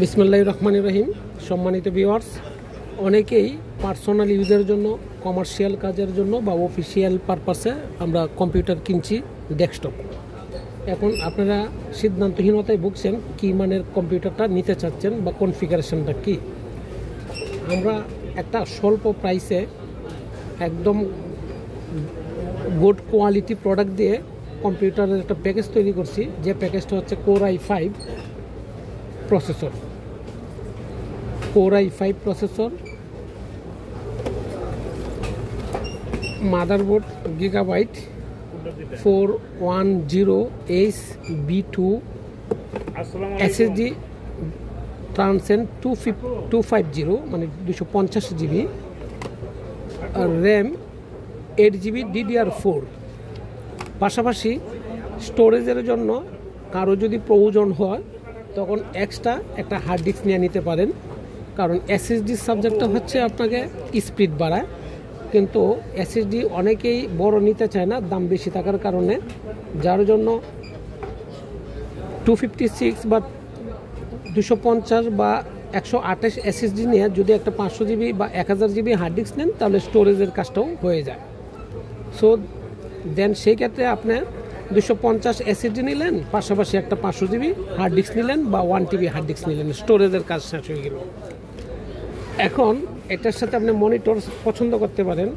বিসমিল্লাহির রহমানির রহিম। সম্মানিত ভিউয়ার্স, অনেকেই পার্সোনাল ইউজের জন্য, কমার্শিয়াল কাজের জন্য বা অফিসিয়াল পারপাসে আমরা কম্পিউটার কিনছি, ডেস্কটপ। এখন আপনারা সিদ্ধান্তহীনতায় ভুগছেন কী মানের কম্পিউটারটা নিতে চাচ্ছেন বা কনফিগারেশনটা কী। আমরা একটা স্বল্প প্রাইসে একদম গুড কোয়ালিটি প্রোডাক্ট দিয়ে কম্পিউটারের একটা প্যাকেজ তৈরি করছি, যে প্যাকেজটা হচ্ছে core i5 processor. Core i5 processor, motherboard gigabyte 410HB2, SSD transcend 250 মানে 250 জিবি, আর র্যাম 8 জিবি DDR4। পাশাপাশি স্টোরেজের জন্য কারো যদি প্রয়োজন হয় তখন এক্সট্রা একটা হার্ড ডিস্ক নিয়ে নিতে পারেন, কারণ এসএসডির সাবজেক্টটা হচ্ছে আপনাকে স্পিড বাড়ায়, কিন্তু এসএসডি অনেকেই বড় নিতে চায় না দাম বেশি থাকার কারণে, যার জন্য 256 বা 250 বা 128 এসএসডি নিয়ে যদি একটা 500 জিবি বা 1000 জিবি হার্ড ডিস্ক নেন তাহলে স্টোরেজের কাজটাও হয়ে যায়। সো দেন সেই ক্ষেত্রে আপনার 250 এসএসডি নিলেন, পাশাপাশি একটা 500 জিবি হার্ড ডিস্ক নিলেন বা 1 টিবি হার্ড ডিস্ক নিলেন, স্টোরেজের কাজ শেষ হয়ে গেল। এখন এটার সাথে আপনি মনিটর পছন্দ করতে পারেন,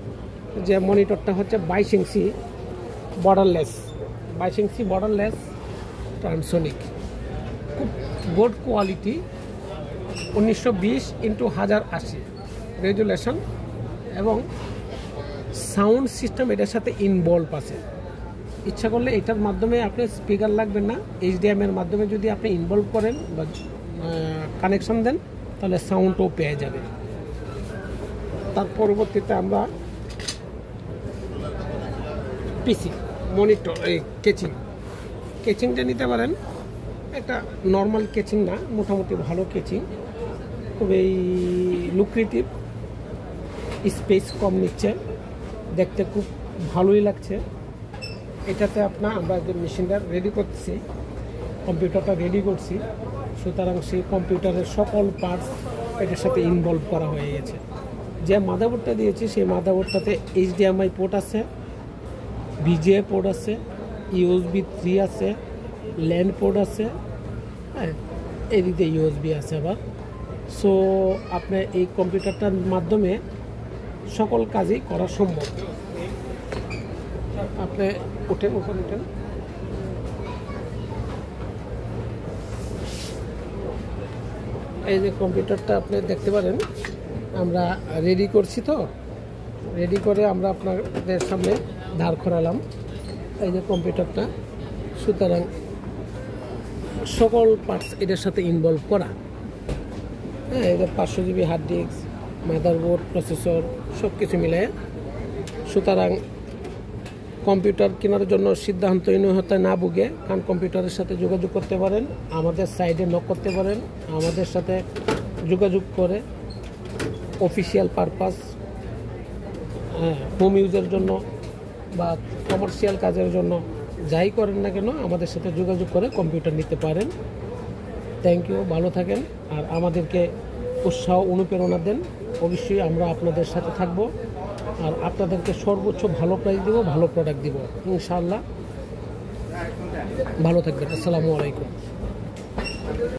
যে মনিটরটা হচ্ছে 22 ইঞ্চি বর্ডারলেস, 22 ইঞ্চি বর্ডারলেস ট্রান্সোনিক, খুব গুড কোয়ালিটি, 1920x1080 রেজুলেশন, এবং সাউন্ড সিস্টেম এটার সাথে ইনভলভ আছে। ইচ্ছা করলে এটার মাধ্যমে আপনি স্পিকার লাগবেন না, HDMI এর মাধ্যমে যদি আপনি ইনভলভ করেন বা কানেকশন দেন তাহলে সাউন্ডও পেয়ে যাবে। তার পরবর্তীতে আমরা পিসি মনিটর, এই কেচিংটা নিতে পারেন। একটা নর্মাল কেচিং না, মোটামুটি ভালো কেচিং, খুবই লুক্রেটিভ, স্পেস কম নিচ্ছে, দেখতে খুব ভালোই লাগছে। এটাতে আমরা যে মেশিনটা রেডি করছি, কম্পিউটারটা রেডি করছি, সুতরাং সেই কম্পিউটারের সকল পার্টস এটার সাথে ইনভলভ করা হয়ে গেছে। যে মাদারবোর্ডটা দিয়েছি সেই মাদারবোর্ডটাতে HDMI পোর্ট আছে, VGA পোর্ট আছে, USB 3 আছে, ল্যান্ড পোর্ট আছে, হ্যাঁ, এদিকে USB আছে আবার। সো আপনার এই কম্পিউটারটার মাধ্যমে সকল কাজই করা সম্ভব। আপনি উঠেন। এই যে কম্পিউটারটা আপনি দেখতে পারেন, আমরা রেডি করছি, তো রেডি করে আমরা আপনাদের সামনে দাঁড় করালাম এই যে কম্পিউটারটা। সুতরাং সকল পার্টস এটার সাথে ইনভলভ করা, হ্যাঁ, এটা 500 GB hard disk, motherboard, processor সব কিছু মিলে। সুতরাং কম্পিউটার কেনার জন্য সিদ্ধান্তহীনতা না ভুগে কারণ কম্পিউটারের সাথে যোগাযোগ করতে পারেন, আমাদের সাইডে নক করতে পারেন, আমাদের সাথে যোগাযোগ করে অফিসিয়াল পারপাস, হোম ইউজের জন্য বা কমার্শিয়াল কাজের জন্য যাই করেন না কেন আমাদের সাথে যোগাযোগ করে কম্পিউটার নিতে পারেন। থ্যাংক ইউ, ভালো থাকেন, আর আমাদেরকে উৎসাহ অনুপ্রেরণা দেন। অবশ্যই আমরা আপনাদের সাথে থাকব, আর আপনাদেরকে সর্বোচ্চ ভালো প্রাইস দিব, ভালো প্রোডাক্ট দিব ইনশাআল্লাহ। ভালো থাকবেন। আসসালামু আলাইকুম।